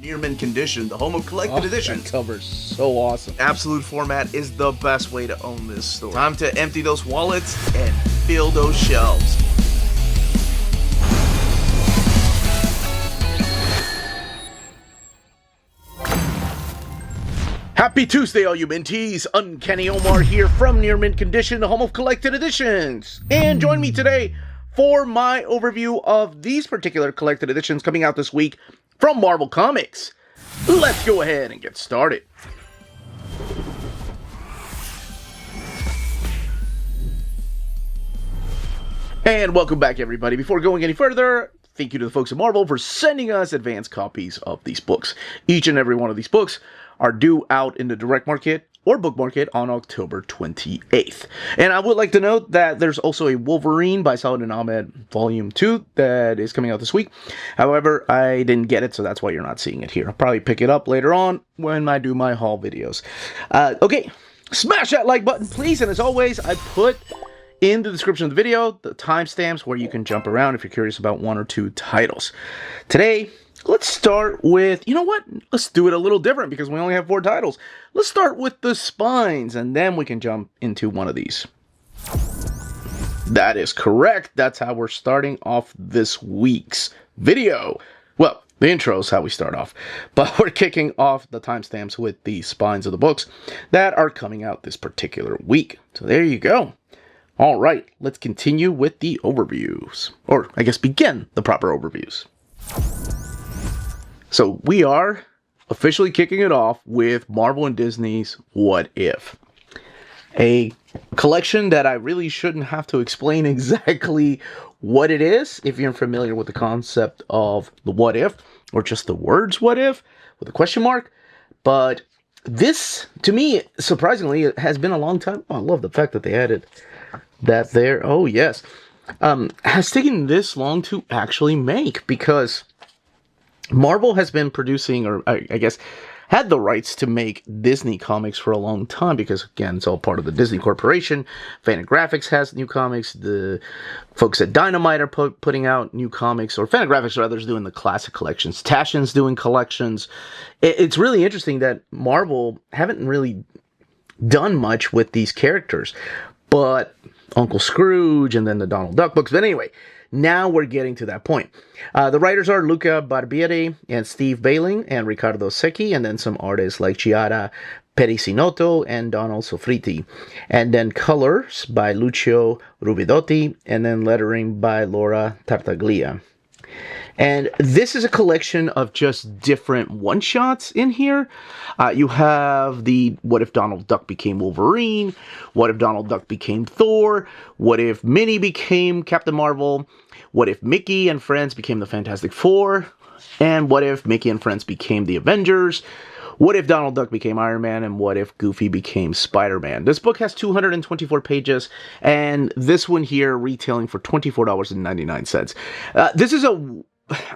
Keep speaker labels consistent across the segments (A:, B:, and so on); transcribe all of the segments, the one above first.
A: Near mint condition, the home of collected editions.
B: That cover's so awesome.
A: Absolute format is the best way to own this store. Time to empty those wallets and fill those shelves.
B: Happy Tuesday, all you minties! Uncanny Omar here from Near Mint Condition, the home of collected editions. And join me today for my overview of these particular collected editions coming out this week from Marvel Comics. Let's go ahead and get started. And welcome back, everybody. Before going any further, thank you to the folks at Marvel for sending us advanced copies of these books. Each and every one of these books are due out in the direct market or book market on October 28th. And I would like to note that there's also a Wolverine by Saladin Ahmed Volume 2 that is coming out this week. However, I didn't get it, so that's why you're not seeing it here. I'll probably pick it up later on when I do my haul videos. Okay, smash that like button, please. And as always, I put in the description of the video the timestamps where you can jump around if you're curious about one or two titles. Today, let's start with, you know what? Let's do it a little different because we only have 4 titles. Let's start with the spines and then we can jump into one of these. That is correct. That's how we're starting off this week's video. Well, the intro is how we start off, but we're kicking off the timestamps with the spines of the books that are coming out this particular week. So there you go. All right, let's continue with the overviews, or I guess begin the proper overviews. So we are officially kicking it off with Marvel and Disney's What If? A collection that I really shouldn't have to explain exactly what it is if you're familiar with the concept of the what if, or just the words what if, with a question mark. But this, to me, surprisingly, it has been a long time. Oh, I love the fact that they added that there. Oh, yes. Has taken this long to actually make because Marvel has been producing, or I guess, had the rights to make Disney comics for a long time because, again, it's all part of the Disney Corporation. Fantagraphics has new comics. The folks at Dynamite are putting out new comics, or Fantagraphics or others doing the classic collections. Taschen's doing collections. It's really interesting that Marvel haven't really done much with these characters, but Uncle Scrooge and then the Donald Duck books. But anyway, now we're getting to that point. The writers are Luca Barbieri and Steve Bailing and Riccardo Secchi, and then some artists like Chiara Perisinotto and Donald Sofriti. And then colors by Lucio Rubidotti, and then lettering by Laura Tartaglia. And this is a collection of just different one-shots in here. You have the What If Donald Duck Became Wolverine? What If Donald Duck Became Thor? What If Minnie Became Captain Marvel? What If Mickey and Friends Became the Fantastic Four? And What If Mickey and Friends Became the Avengers? What If Donald Duck Became Iron Man? And What If Goofy Became Spider-Man? This book has 224 pages, and this one here retailing for $24.99. This is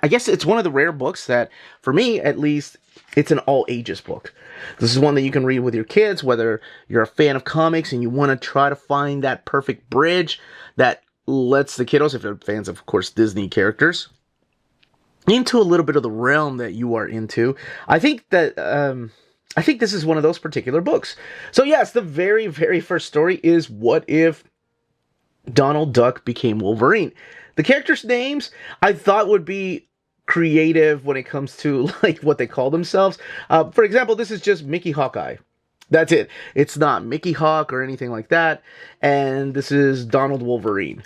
B: I guess it's one of the rare books that, for me at least, it's an all-ages book. This is one that you can read with your kids, whether you're a fan of comics and you want to try to find that perfect bridge that lets the kiddos, if they're fans of course, Disney characters, into a little bit of the realm that you are into. I think that I think this is one of those particular books. So yes, the very, very first story is What If Donald Duck Became Wolverine? The characters' names I thought would be creative when it comes to like what they call themselves. For example, this is just Mickey Hawkeye. That's it. It's not Mickey Hawk or anything like that. And this is Donald Wolverine.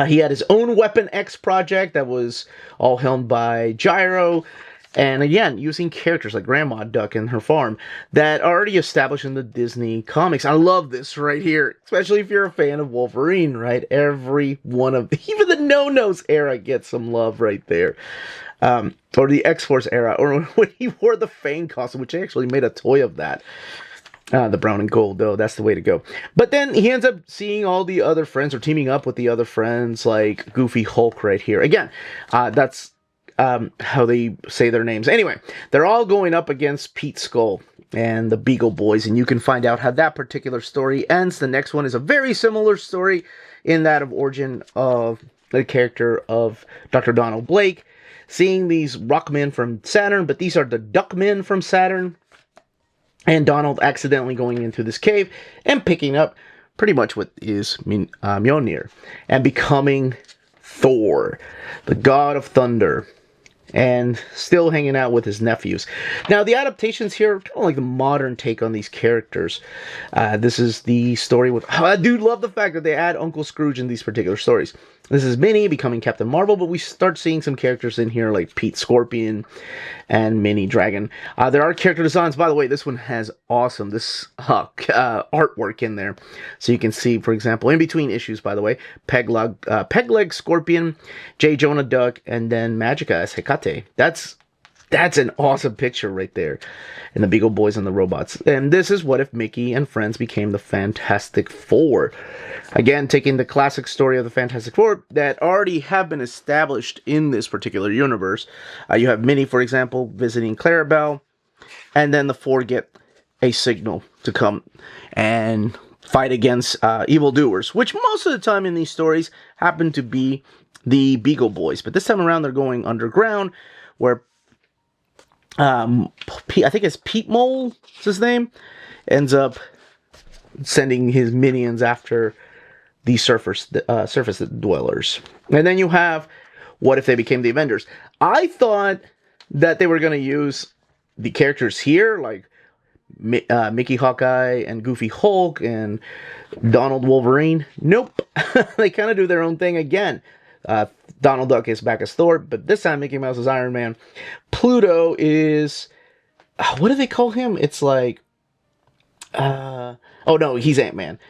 B: He had his own Weapon X project that was all helmed by Gyro. And again, using characters like Grandma Duck and her farm that are already established in the Disney comics. I love this right here, especially if you're a fan of Wolverine, right? Every one of, even the No-Nose era gets some love right there. Or the X-Force era, or when he wore the Fang costume, which they actually made a toy of that. The brown and gold, though, that's the way to go. But then he ends up seeing all the other friends, or teaming up with the other friends, like Goofy Hulk right here. Again, that's how they say their names. Anyway, they're all going up against Pete Skull and the Beagle Boys, and you can find out how that particular story ends. The next one is a very similar story in that of origin of the character of Dr. Donald Blake. seeing these rockmen from Saturn, but these are the duckmen from Saturn. And Donald accidentally going into this cave and picking up pretty much what is Mjolnir and becoming Thor, the god of thunder, and still hanging out with his nephews. Now, the adaptations here are kind of like the modern take on these characters. This is the story with... Oh, I do love the fact that they add Uncle Scrooge in these particular stories. This is Minnie becoming Captain Marvel, but we start seeing some characters in here like Pete Scorpion and Minnie Dragon. There are character designs. By the way, this one has awesome artwork in there. So you can see, for example, in between issues, by the way, Pegleg Scorpion, J. Jonah Duck, and then Magica as Hecate. That's an awesome picture right there. And the Beagle Boys and the robots. And this is what if Mickey and friends became the Fantastic Four. Again, taking the classic story of the Fantastic Four that already have been established in this particular universe. You have Minnie, for example, visiting Clarabelle. And then the four get a signal to come and fight against evildoers. Which most of the time in these stories happen to be the Beagle Boys. But this time around they're going underground where... I think it's Pete Mole, is his name, ends up sending his minions after the surface dwellers. And then you have, what if they became the Avengers? I thought that they were going to use the characters here, like Mickey Hawkeye and Goofy Hulk and Donald Wolverine. Nope. They kind of do their own thing again. Donald Duck is back as Thor, but this time Mickey Mouse is Iron Man. Pluto is... what do they call him? It's like... oh no, he's Ant-Man.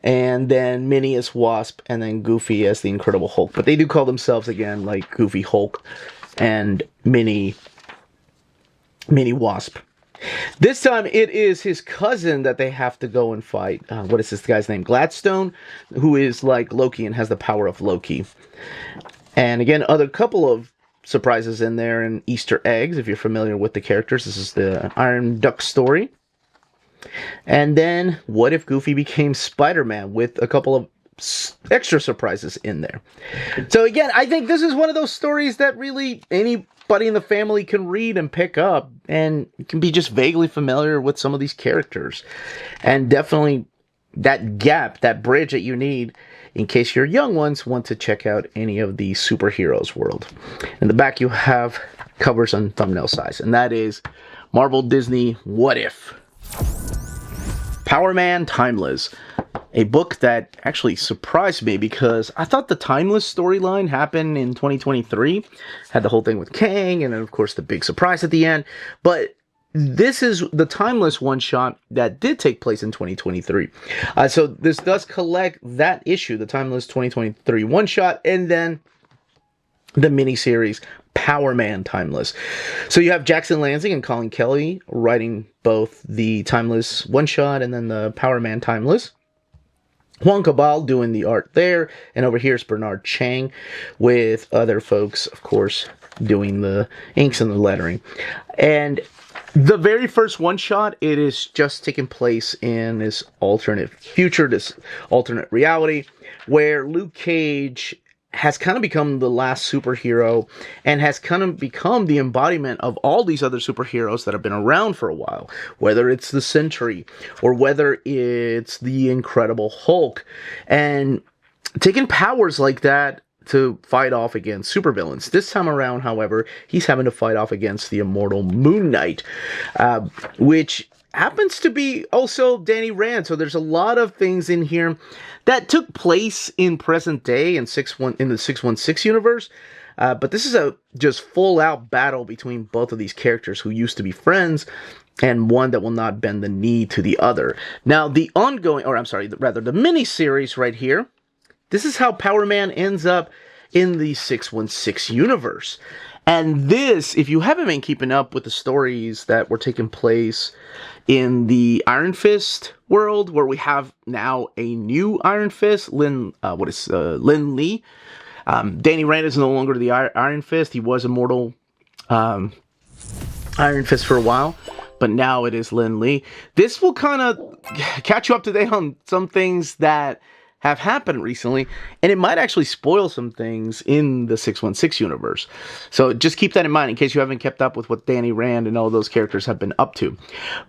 B: And then Minnie is Wasp, and then Goofy as the Incredible Hulk. But they do call themselves, again, like Goofy Hulk and Minnie Wasp. This time, it is his cousin that they have to go and fight. What is this guy's name? Gladstone, who is like Loki and has the power of Loki. And again, other couple of surprises in there and Easter eggs, if you're familiar with the characters. This is the Iron Duck story. And then, what if Goofy became Spider-Man with a couple of extra surprises in there. So again, I think this is one of those stories that really anybody in the family can read and pick up, and can be just vaguely familiar with some of these characters. And definitely that gap, that bridge that you need in case your young ones want to check out any of the superheroes world. In the back you have covers on thumbnail size, and that is Marvel Disney What If? Power Man Timeless. A book that actually surprised me because I thought the Timeless storyline happened in 2023. Had the whole thing with Kang, and then of course the big surprise at the end. But this is the Timeless one-shot that did take place in 2023. So this does collect that issue, the Timeless 2023 one-shot, and then the miniseries Power Man Timeless. So you have Jackson Lansing and Colin Kelly writing both the Timeless one-shot and then the Power Man Timeless. Juan Cabal doing the art there, and over here is Bernard Chang with other folks, of course, doing the inks and the lettering. And the very first one-shot, it is just taking place in this alternate future, this alternate reality, where Luke Cage has kind of become the last superhero and has kind of become the embodiment of all these other superheroes that have been around for a while, whether it's the Sentry or whether it's the Incredible Hulk, and taking powers like that to fight off against supervillains. This time around, however, he's having to fight off against the immortal Moon Knight, which happens to be also Danny Rand. So there's a lot of things in here that took place in present day in the 616 universe. But this is a just full out battle between both of these characters who used to be friends, and one that will not bend the knee to the other. Now the the mini-series right here, this is how Power Man ends up in the 616 universe. And this, if you haven't been keeping up with the stories that were taking place in the Iron Fist world, where we have now a new Iron Fist, Lin Lee. Danny Rand is no longer the Iron Fist. He was immortal Iron Fist for a while, but now it is Lin Lee. This will kind of catch you up to date on some things that have happened recently, and it might actually spoil some things in the 616 universe. So just keep that in mind in case you haven't kept up with what Danny Rand and all those characters have been up to.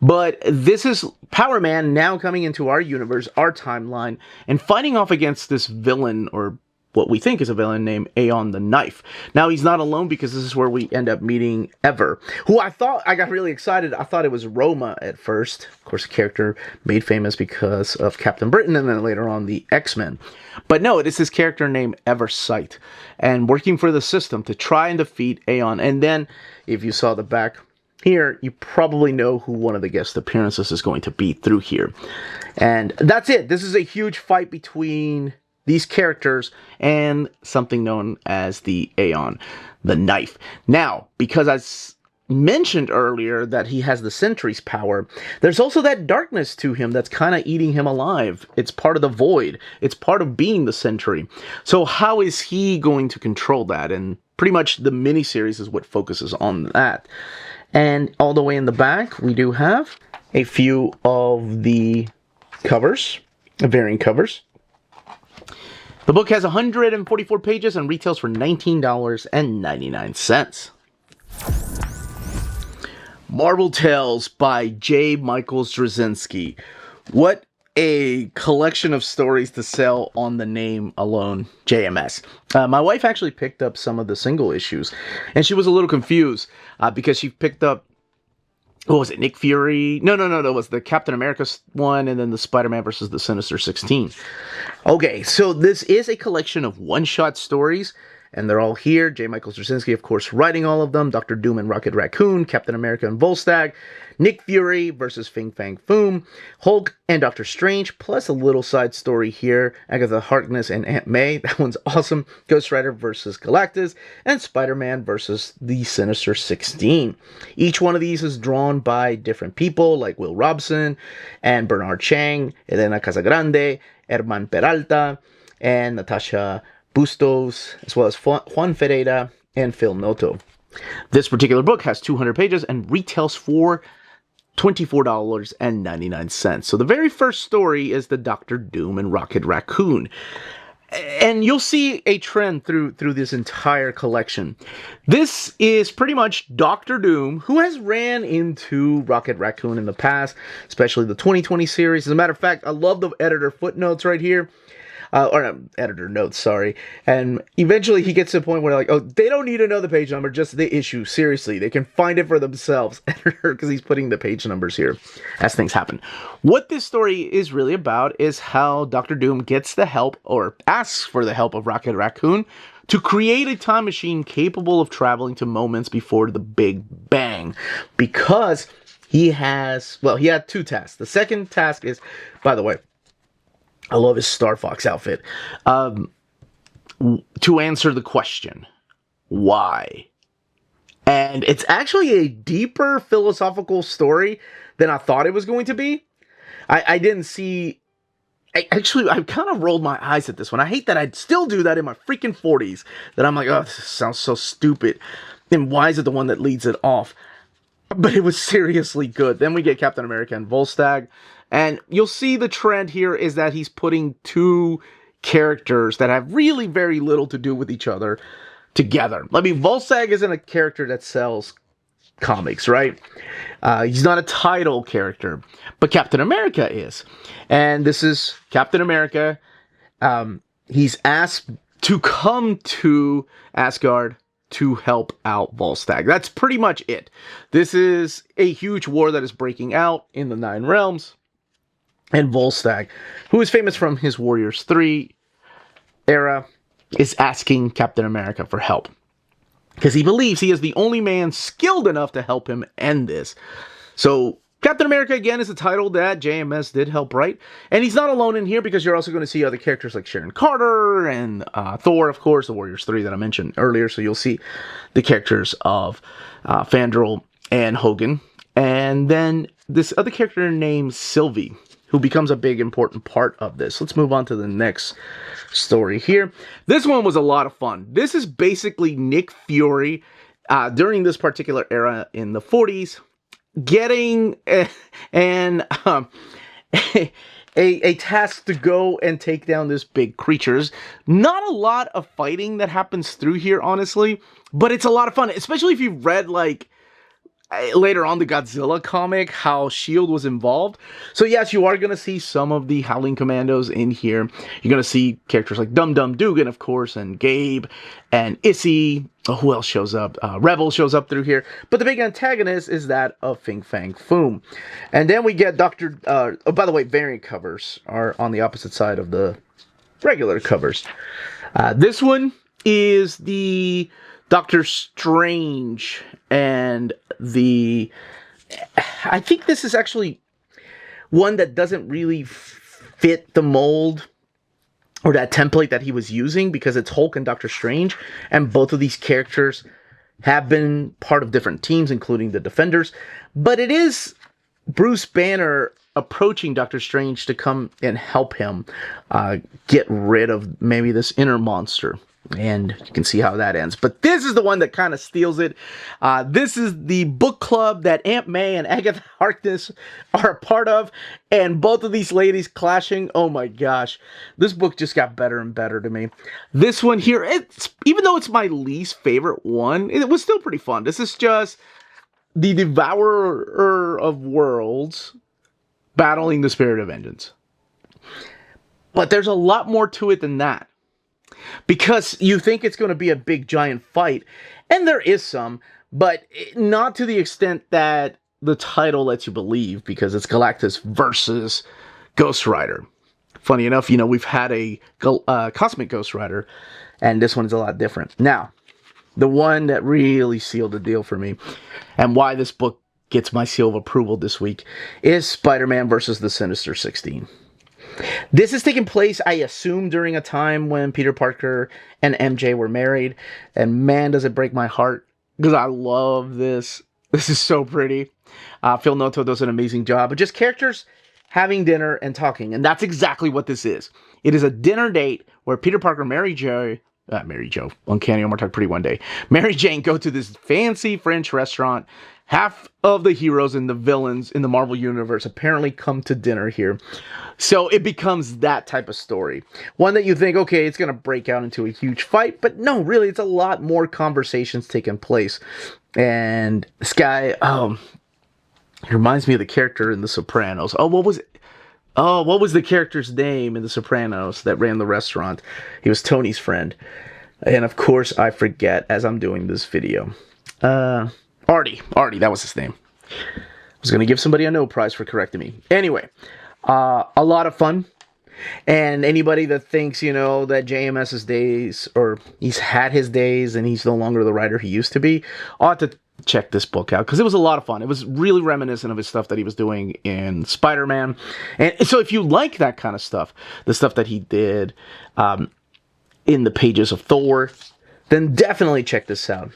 B: But this is Power Man now coming into our universe, our timeline, and fighting off against this villain, or what we think is a villain, named Aeon the Knife. Now, he's not alone because this is where we end up meeting Ever, who I got really excited. I thought it was Roma at first. Of course, a character made famous because of Captain Britain and then later on the X-Men. But no, it is this character named Eversight, and working for the system to try and defeat Aeon. And then, if you saw the back here, you probably know who one of the guest appearances is going to be through here. And that's it. This is a huge fight between these characters and something known as the Aeon, the Knife. Now, because I mentioned earlier that he has the Sentry's power, there's also that darkness to him that's kind of eating him alive. It's part of the void. It's part of being the Sentry. So how is he going to control that? And pretty much the miniseries is what focuses on that. And all the way in the back, we do have a few of the covers, variant covers. The book has 144 pages and retails for $19.99. Marvel Tales by J. Michael Straczynski. What a collection of stories to sell on the name alone, JMS. My wife actually picked up some of the single issues, and she was a little confused because she picked up, what was it, Nick Fury? No, it was the Captain America one, and then the Spider-Man versus the Sinister 16. Okay, so this is a collection of one-shot stories, and they're all here. J. Michael Straczynski, of course, writing all of them. Dr. Doom and Rocket Raccoon, Captain America and Volstagg, Nick Fury versus Fin Fang Foom, Hulk and Doctor Strange, plus a little side story here, Agatha Harkness and Aunt May. That one's awesome. Ghost Rider versus Galactus, and Spider-Man versus the Sinister 16. Each one of these is drawn by different people, like Will Robson and Bernard Chang, Elena Casagrande, Herman Peralta, and Natasha Bustos, as well as Juan Ferreira and Phil Noto. This particular book has 200 pages and retails for $24.99. So the very first story is the Doctor Doom and Rocket Raccoon. And you'll see a trend through this entire collection. This is pretty much Doctor Doom, who has ran into Rocket Raccoon in the past, especially the 2020 series. As a matter of fact, I love the editor footnotes right here. Editor notes, sorry. And eventually he gets to the point where, like, oh, they don't need to know the page number, just the issue. Seriously, they can find it for themselves. Editor, because he's putting the page numbers here as things happen. What this story is really about is how Doctor Doom gets the help, or asks for the help, of Rocket Raccoon to create a time machine capable of traveling to moments before the Big Bang. Because he had two tasks. The second task is, by the way, I love his Star Fox outfit. To answer the question, why? And it's actually a deeper philosophical story than I thought it was going to be. I didn't see... I kind of rolled my eyes at this one. I hate that I'd still do that in my freaking 40s. That I'm like, oh, this sounds so stupid. And why is it the one that leads it off? But it was seriously good. Then we get Captain America and Volstagg. And you'll see the trend here is that he's putting two characters that have really very little to do with each other together. I mean, Volstagg isn't a character that sells comics, right? He's not a title character, but Captain America is. And this is Captain America. He's asked to come to Asgard to help out Volstagg. That's pretty much it. This is a huge war that is breaking out in the Nine Realms. And Volstagg, who is famous from his Warriors 3 era, is asking Captain America for help. Because he believes he is the only man skilled enough to help him end this. So, Captain America, again, is a title that JMS did help write. And he's not alone in here, because you're also going to see other characters like Sharon Carter and Thor, of course, the Warriors 3 that I mentioned earlier. So you'll see the characters of Fandral and Hogan. And then this other character named Sylvie, who becomes a big important part of this. Let's move on to the next story here. This one was a lot of fun. This is basically Nick Fury during this particular era in the 40s, getting a task to go and take down this big creatures. Not a lot of fighting that happens through here, honestly, but it's a lot of fun, especially if you've read, like, later on the Godzilla comic, how S.H.I.E.L.D. was involved. So yes, you are going to see some of the Howling Commandos in here. You're going to see characters like Dum Dum Dugan, of course, and Gabe, and Issy. Oh, who else shows up? Rebel shows up through here. But the big antagonist is that of Fing Fang Foom. And then we get Dr. Oh, by the way, variant covers are on the opposite side of the regular covers. This one is the Doctor Strange, and I think this is actually one that doesn't really fit the mold or that template that he was using, because it's Hulk and Doctor Strange, and both of these characters have been part of different teams, including the Defenders. But it is Bruce Banner approaching Doctor Strange to come and help him get rid of maybe this inner monster. And you can see how that ends. But this is the one that kind of steals it. This is the book club that Aunt May and Agatha Harkness are a part of. And both of these ladies clashing. Oh my gosh. This book just got better and better to me. This one here, even though it's my least favorite one, it was still pretty fun. This is just the Devourer of Worlds battling the Spirit of Vengeance. But there's a lot more to it than that. Because you think it's going to be a big giant fight, and there is some, but not to the extent that the title lets you believe, because it's Galactus versus Ghost Rider. Funny enough, you know, we've had a Cosmic Ghost Rider, and this one's a lot different. Now, the one that really sealed the deal for me, and why this book gets my seal of approval this week, is Spider-Man versus the Sinister 16. This is taking place, I assume, during a time when Peter Parker and MJ were married. And man, does it break my heart, because I love this. This is so pretty. Phil Noto does an amazing job. But just characters having dinner and talking. And that's exactly what this is. It is a dinner date where Peter Parker, Mary Jo, Uncanny Omar Talk Pretty One Day, Mary Jane go to this fancy French restaurant. Half of the heroes and the villains in the Marvel Universe apparently come to dinner here. So it becomes that type of story. One that you think, okay, it's going to break out into a huge fight. But no, really, it's a lot more conversations taking place. And this guy, he reminds me of the character in The Sopranos. What was the character's name in The Sopranos that ran the restaurant? He was Tony's friend. And of course, I forget as I'm doing this video. Artie, that was his name. I was going to give somebody a no prize for correcting me. Anyway, a lot of fun. And anybody that thinks, you know, that JMS's days, or he's had his days and he's no longer the writer he used to be, ought to check this book out, because it was a lot of fun. It was really reminiscent of his stuff that he was doing in Spider-Man. And so if you like that kind of stuff, the stuff that he did in the pages of Thor, then definitely check this out.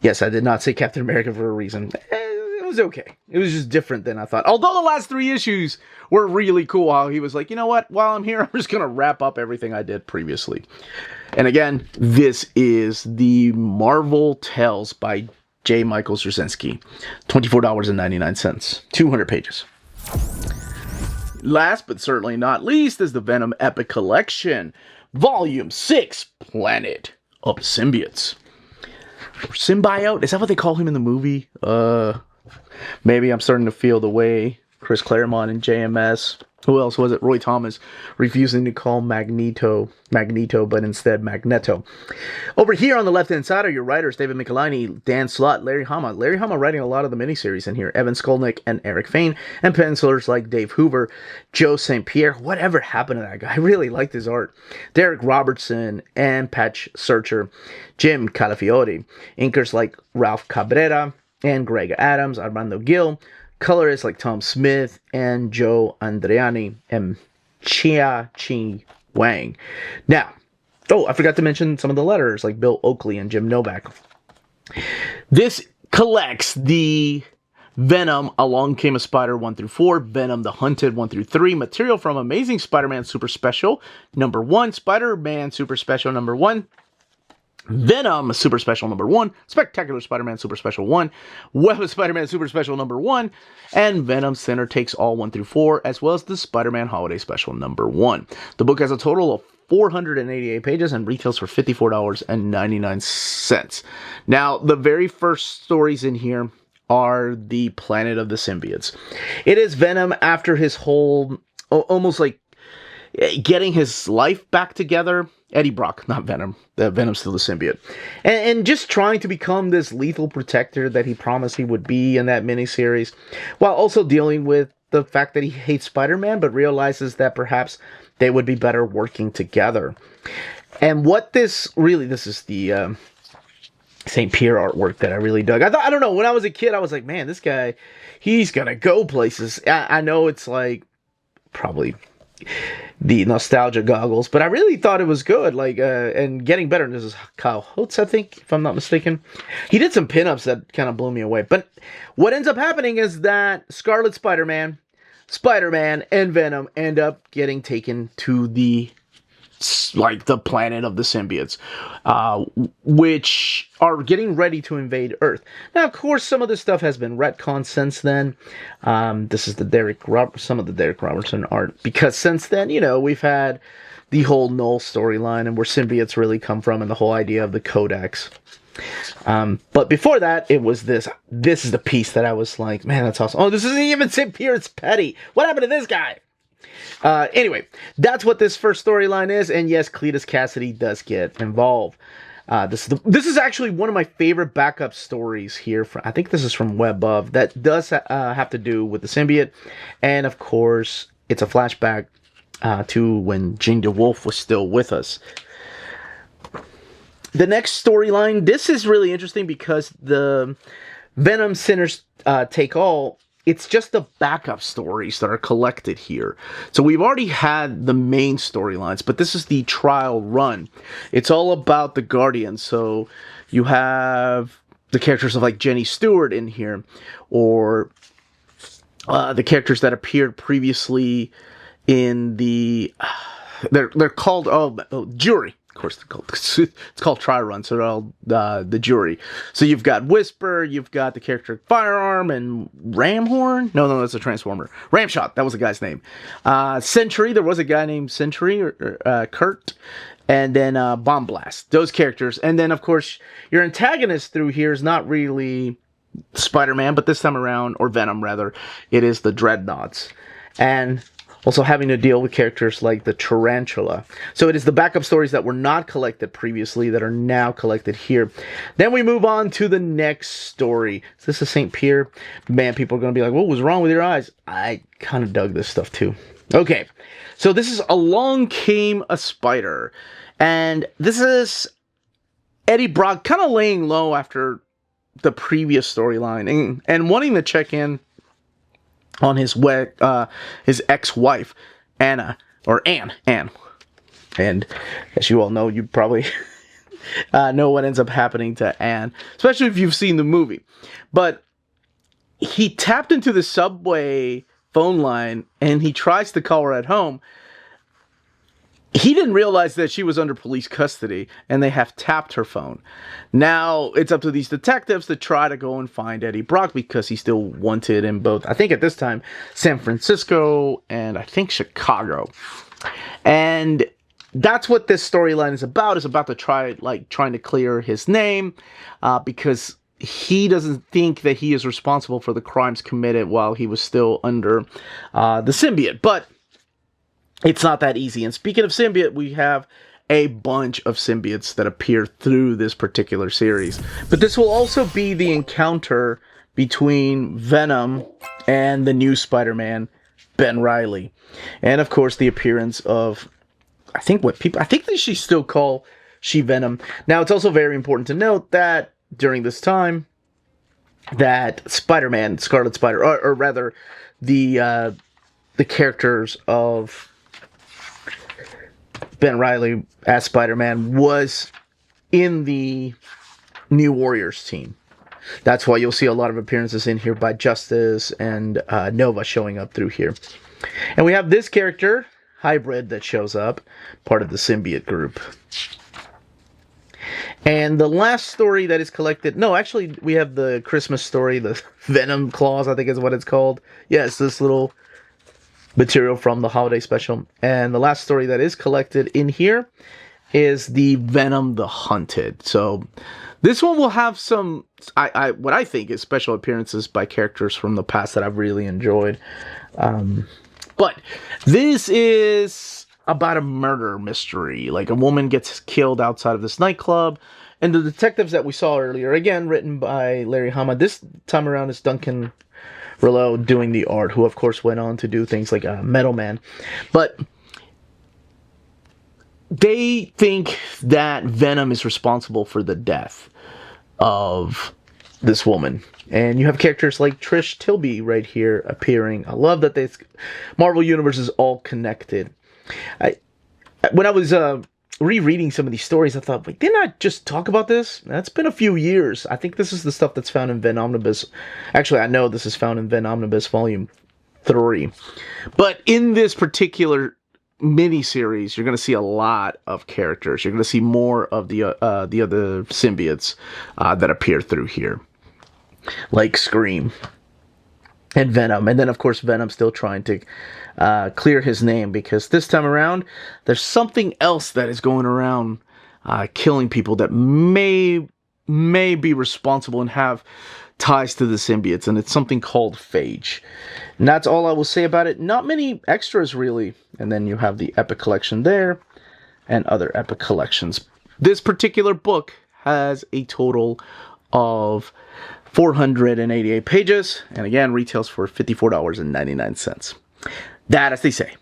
B: Yes, I did not say Captain America for a reason. It was okay. It was just different than I thought. Although the last 3 issues were really cool, how he was like, you know what? While I'm here, I'm just going to wrap up everything I did previously. And again, this is the Marvel Tales by J. Michael Straczynski. $24.99. 200 pages. Last but certainly not least is the Venom Epic Collection. Volume 6, Planet of Symbiotes. Symbiote? Is that what they call him in the movie? Maybe I'm starting to feel the way Chris Claremont and JMS. Who else was it? Roy Thomas refusing to call Magneto, but instead Magneto. Over here on the left-hand side are your writers, David Michelinie, Dan Slott, Larry Hama. Larry Hama writing a lot of the miniseries in here. Evan Skolnick and Eric Fain. And pencilers like Dave Hoover, Joe St. Pierre. Whatever happened to that guy? I really liked his art. Derek Robertson and Patch Searcher. Jim Calafiore. Inkers like Ralph Cabrera and Greg Adams. Armando Gil. Colorists like Tom Smith and Joe Andriani and Chia Chi Wang. Now, I forgot to mention some of the letters like Bill Oakley and Jim Novak. This collects the Venom, Along Came a Spider 1 through 4, Venom the Hunted 1 through 3, material from Amazing Spider-Man Super Special number 1, Spider-Man Super Special number 1, Venom Super Special number 1, Spectacular Spider-Man Super Special 1, Web of Spider-Man Super Special number 1, and Venom Center Takes All 1 through 4, as well as the Spider-Man Holiday Special number 1. The book has a total of 488 pages and retails for $54.99. Now, the very first stories in here are the Planet of the Symbiotes. It is Venom after his whole, almost like getting his life back together. Eddie Brock, not Venom. Venom's still the symbiote. And just trying to become this lethal protector that he promised he would be in that miniseries, while also dealing with the fact that he hates Spider-Man, but realizes that perhaps they would be better working together. And what this is the St. Pierre artwork that I really dug. I don't know, when I was a kid, I was like, man, this guy, he's gonna go places. I know it's like, probably the nostalgia goggles, but I really thought it was good, like, and getting better. And this is Kyle Holtz, I think, if I'm not mistaken. He did some pinups that kind of blew me away. But what ends up happening is that Scarlet Spider-Man, and Venom end up getting taken to the planet of the symbiotes, which are getting ready to invade Earth. Now, of course, some of this stuff has been retconned since then. This is some of the Derek Robertson art, because since then, you know, we've had the whole Null storyline and where symbiotes really come from, and the whole idea of the Codex. But before that, it was this. This is the piece that I was like, man, that's awesome. Oh, this isn't even St. Pierre's Petty. What happened to this guy? Anyway, that's what this first storyline is, and yes, Cletus Cassidy does get involved. This is actually one of my favorite backup stories here. I think this is from Web of, that does have to do with the symbiote, and of course, it's a flashback to when Jean DeWolf was still with us. The next storyline, this is really interesting because the Venom Sinners Take All, it's just the backup stories that are collected here. So we've already had the main storylines, but this is the trial run. It's all about the Guardians. So you have the characters of like Jenny Stewart in here, or the characters that appeared previously in the they're called Jury. Of course, it's called Trial Run, so they're all the Jury. So you've got Whisper, you've got the character Firearm, and Ramhorn? No, that's a Transformer. Ramshot, that was the guy's name. Sentry, there was a guy named Sentry, or Kurt. And then Bomb Blast, those characters. And then, of course, your antagonist through here is not really Spider-Man, but this time around, or Venom rather, it is the Dreadnoughts. And also having to deal with characters like the Tarantula. So it is the backup stories that were not collected previously that are now collected here. Then we move on to the next story. Is this a St. Pierre? Man, people are going to be like, what was wrong with your eyes? I kind of dug this stuff too. Okay, so this is Along Came a Spider. And this is Eddie Brock kind of laying low after the previous storyline and wanting to check in on his ex-wife, Anne. And as you all know, you probably know what ends up happening to Anne, especially if you've seen the movie. But he tapped into the subway phone line, and he tries to call her at home. He didn't realize that she was under police custody, and they have tapped her phone. Now, it's up to these detectives to try to go and find Eddie Brock, because he's still wanted in both, I think at this time, San Francisco and I think Chicago. And that's what this storyline is about. It's about trying to clear his name, because he doesn't think that he is responsible for the crimes committed while he was still under the symbiote. But it's not that easy. And speaking of symbiote, we have a bunch of symbiotes that appear through this particular series. But this will also be the encounter between Venom and the new Spider-Man, Ben Reilly. And of course, the appearance of, I think they should still call She-Venom. Now, it's also very important to note that during this time, that Spider-Man, Scarlet Spider, or rather, the characters of Ben Reilly as Spider-Man was in the New Warriors team. That's why you'll see a lot of appearances in here by Justice and Nova showing up through here. And we have this character, Hybrid, that shows up, part of the symbiote group. And the last story that is collected... No, actually, we have the Christmas story, the Venom Clause, I think is what it's called. Yes, this little material from the holiday special. And the last story that is collected in here is the Venom the Hunted. So this one will have some, what I think is special appearances by characters from the past that I've really enjoyed. But this is about a murder mystery. Like, a woman gets killed outside of this nightclub, and the detectives that we saw earlier, again written by Larry Hama, this time around is Duncan Rouleau doing the art, who of course went on to do things like Metal Man. But they think that Venom is responsible for the death of this woman. And you have characters like Trish Tilby right here appearing. I love that this Marvel Universe is all connected. When I was rereading some of these stories, I thought, wait, didn't I just talk about this? That's been a few years. I think this is the stuff that's found in Venomnibus. Actually, I know this is found in Venomnibus Volume 3. But in this particular mini-series, you're going to see a lot of characters. You're going to see more of the other symbiotes that appear through here, like Scream and Venom. And then, of course, Venom still trying to clear his name, because this time around, there's something else that is going around killing people that may be responsible and have ties to the symbiotes, and it's something called phage. And that's all I will say about it. Not many extras, really. And then you have the Epic Collection there, and other Epic Collections. This particular book has a total of 488 pages, and again, retails for $54.99. That, as they say,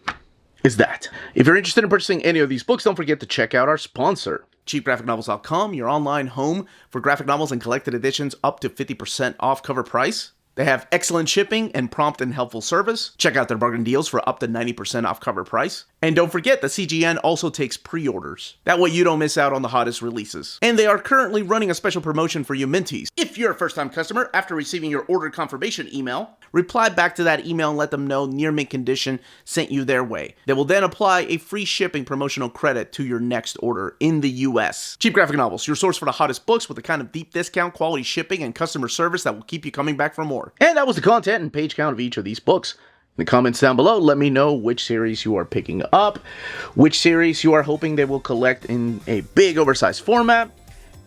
B: is that. If you're interested in purchasing any of these books, don't forget to check out our sponsor, CheapGraphicNovels.com, your online home for graphic novels and collected editions up to 50% off cover price. They have excellent shipping and prompt and helpful service. Check out their bargain deals for up to 90% off cover price. And don't forget that CGN also takes pre-orders. That way you don't miss out on the hottest releases. And they are currently running a special promotion for you Minties. If you're a first-time customer, after receiving your order confirmation email, reply back to that email and let them know Near Mint Condition sent you their way. They will then apply a free shipping promotional credit to your next order in the US. Cheap Graphic Novels, your source for the hottest books with the kind of deep discount, quality shipping, and customer service that will keep you coming back for more. And that was the content and page count of each of these books. In the comments down below, let me know which series you are picking up, which series you are hoping they will collect in a big oversized format,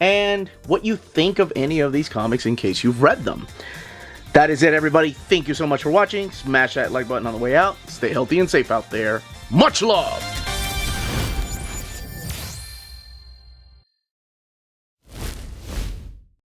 B: and what you think of any of these comics in case you've read them. That is it, everybody. Thank you so much for watching. Smash that like button on the way out. Stay healthy and safe out there. Much love!